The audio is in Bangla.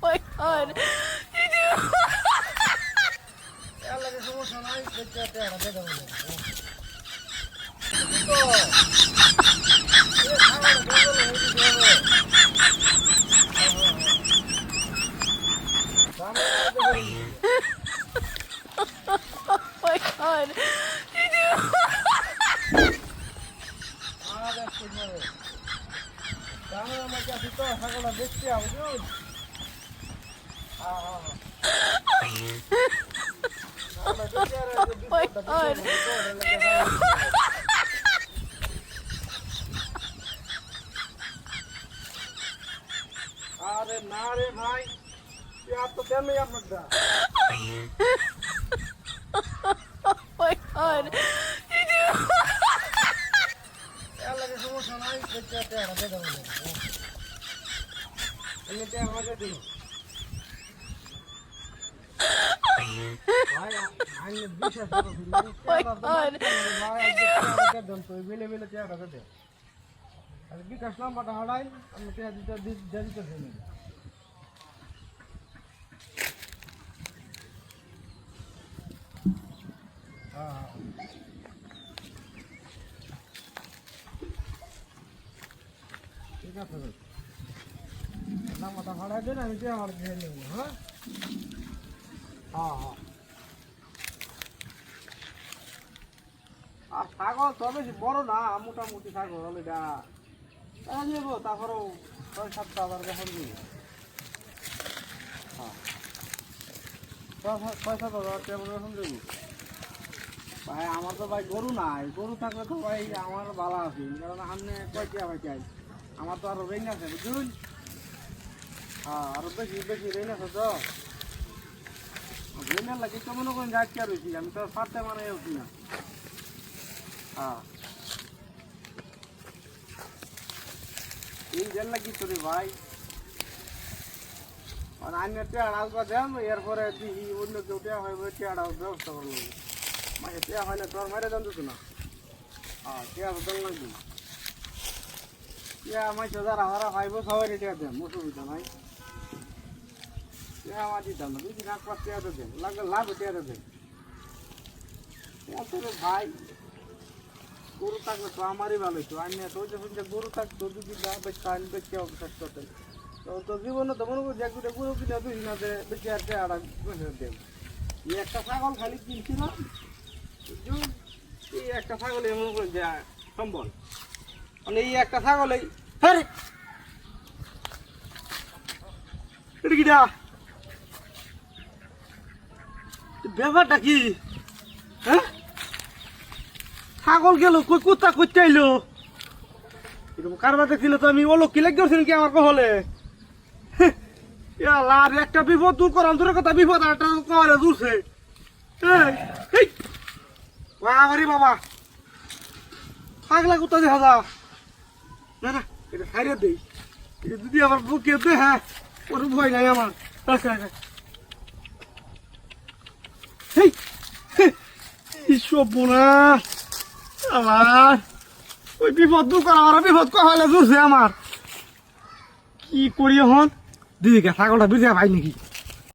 my god. সমস্যা নাই My god. দেখতে হবে My god. আরে না রে ভাই পেঁয়াজ তো দেন নাই আপনারটা My god. লাগে সমস্যা নাই পেঁয়াজটা হাতে দাও এমনিতে আমাকে দিন ভাই আমি বিশ্বাস করছি না ভাই আজকে দেন তো বেলে বেলে চেয়ারটা দে আর বিকাশ নাম্বারটা হারাই আমি পেঁয়াজ দিতে দিতেছি ঠিক আছে নাম্বারটা হারাই দেন আমি পেঁয়াজ হারাই দিয়ে নেব হ্যাঁ হ্যাঁ হ্যাঁ আর ছাগল তো বেশি বড় না মোটামুটি ছাগল এটা নেবো তারপরেও 6-7 হাজার যখন দিব হ্যাঁ 6-7 হাজার কেমন যখন দেবো ভাই আমার তো ভাই গরু নাই গরু থাকলে তো ভাই আমার ভালো আছে কারণ আপনি কয়টা ভাই চাই আমার তো আরো রেঞ্জ আছে বুঝুন হ্যাঁ আরো বেশি বেশি রেঞ্জ আছে তো রেঞ্জের লাগে তো মনে করেন যাচ্ছি আর রয়েছি আমি তো সারতে মানে উঠি না হ্যাঁ এই জেল লাগি তো রে ভাই আর আমি টেয়ার দেন এরপরে অন্য কেউ টেয়া হয় টেয়ার ব্যবস্থা করবো মানে টেয়া হয় না তোর মারে জানতো না হ্যাঁ টেয়া দেন লাগবে টেয়া আমার যারা হারা খাইবো সবাই টেয়া দেন অসুবিধা নাই টেয়া আমার দিতাম না 2 দিন আগ পর টেয়া দেন লাগলে লাভ টেয়া দেন ভাই গরু থাকলে তো আমারই ভালো হতো আমি শুনছে গরু থাকতো যদি বেঁচে অবস্থা করতেন তো জীবনে তো মনে করি যে গরু কিনা দুই না বেঁচে আর দেন এই একটা ছাগল খালি কিনছিলাম এই একটা ছাগলে মনে করেন যে সম্বল মানে এই একটা ছাগলেই হ্যাঁ এটা কিটা ব্যাপারটা কি হ্যাঁ ছাগল গেল কই কুত্তা করতে আইলো এরকম কারবার দেখছিল তো আমি ওলো কি লাগছে নাকি আমার কহলে আর একটা বিপদ দূর করাম দূরের কথা বিপদ আর একটা কহলে দূরছে বাবারি বাবা ছাগলা কুত্তা দেখা যা না না এটা ছাড়িয়ে দেই এটা যদি আমার বুকে দে হ্যাঁ ওর ভয় নাই আমার সব বোনা আমার ওই বিপদ দূর করা আমার বিপদ কহলে দূরছে আমার কি করি এখন দিদিকে ছাগলটা বুঝে ভাই নাকি